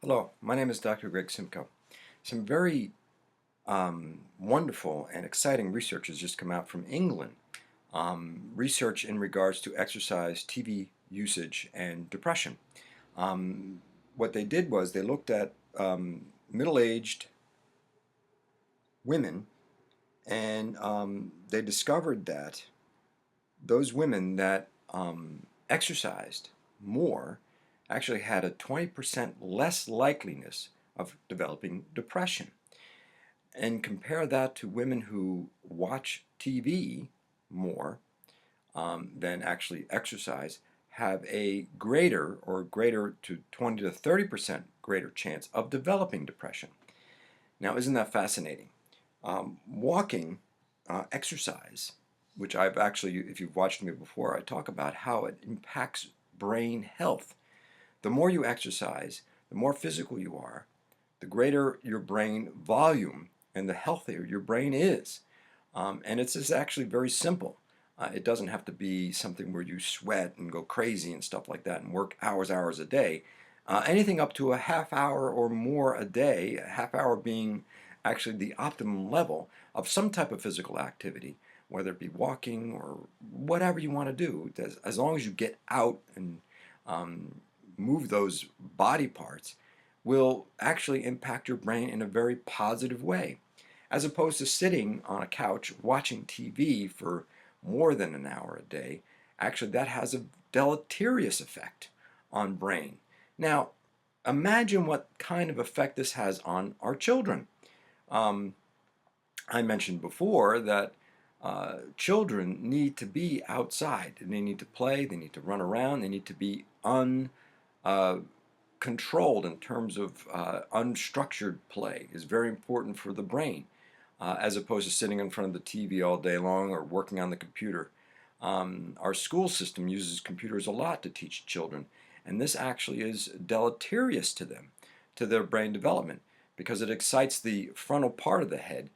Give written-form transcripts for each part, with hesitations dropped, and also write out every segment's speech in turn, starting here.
Hello, my name is Dr. Symko. Some very wonderful and exciting research has just come out from England. Research in regards to exercise, TV usage, and depression. What they did was they looked at middle-aged women, and they discovered that those women that exercised more actually had a 20% less likeliness of developing depression. And compare that to women who watch TV more than actually exercise, have a greater to 20 to 30% greater chance of developing depression. Now, isn't that fascinating? Walking, exercise, which I've actually, if you've watched me before, I talk about how it impacts brain health. The more you exercise, the more physical you are, the greater your brain volume and the healthier your brain is. And it's just actually very simple. It doesn't have to be something where you sweat and go crazy and stuff like that and work hours a day. Anything up to a half hour or more a day, a half hour being actually the optimum level of some type of physical activity, whether it be walking or whatever you want to do, as long as you get out and move those body parts, will actually impact your brain in a very positive way. As opposed to sitting on a couch watching TV for more than an hour a day, actually that has a deleterious effect on brain. Now, imagine what kind of effect this has on our children. I mentioned before that children need to be outside, and they need to play, they need to run around, they need to be controlled in terms of unstructured play is very important for the brain, as opposed to sitting in front of the TV all day long or working on the computer. Our school system uses computers a lot to teach children, and this actually is deleterious to them, to their brain development, because it excites the frontal part of the head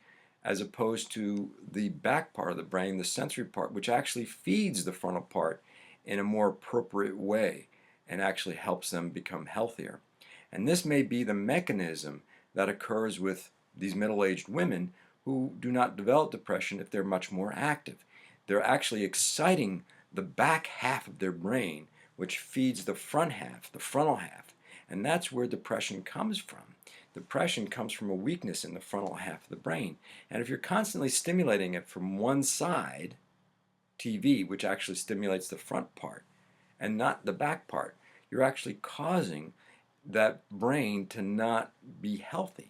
as opposed to the back part of the brain, the sensory part, which actually feeds the frontal part in a more appropriate way and actually helps them become healthier. And this may be the mechanism that occurs with these middle-aged women who do not develop depression if they're much more active. They're actually exciting the back half of their brain, which feeds the front half, the frontal half. And that's where depression comes from. Depression comes from a weakness in the frontal half of the brain. And if you're constantly stimulating it from one side, TV, which actually stimulates the front part and not the back part, you're actually causing that brain to not be healthy.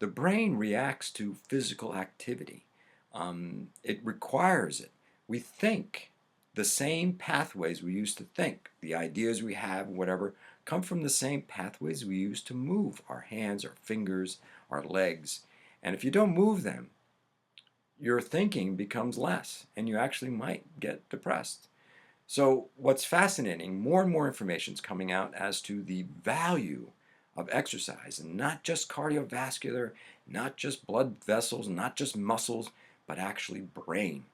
The brain reacts to physical activity. It requires it. We think. The same pathways we use to think, the ideas we have, whatever, come from the same pathways we use to move our hands, our fingers, our legs. And if you don't move them, your thinking becomes less, and you actually might get depressed. So what's fascinating, more and more information is coming out as to the value of exercise, and not just cardiovascular, not just blood vessels, not just muscles, but actually brain.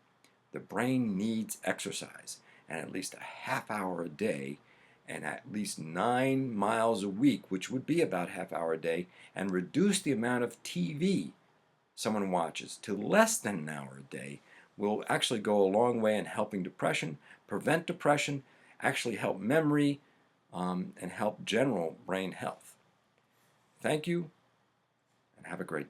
The brain needs exercise, and at least a half hour a day, and at least 9 miles a week, which would be about half hour a day, and reduce the amount of TV someone watches to less than an hour a day will actually go a long way in helping depression, prevent depression, actually help memory, and help general brain health. Thank you, and have a great day.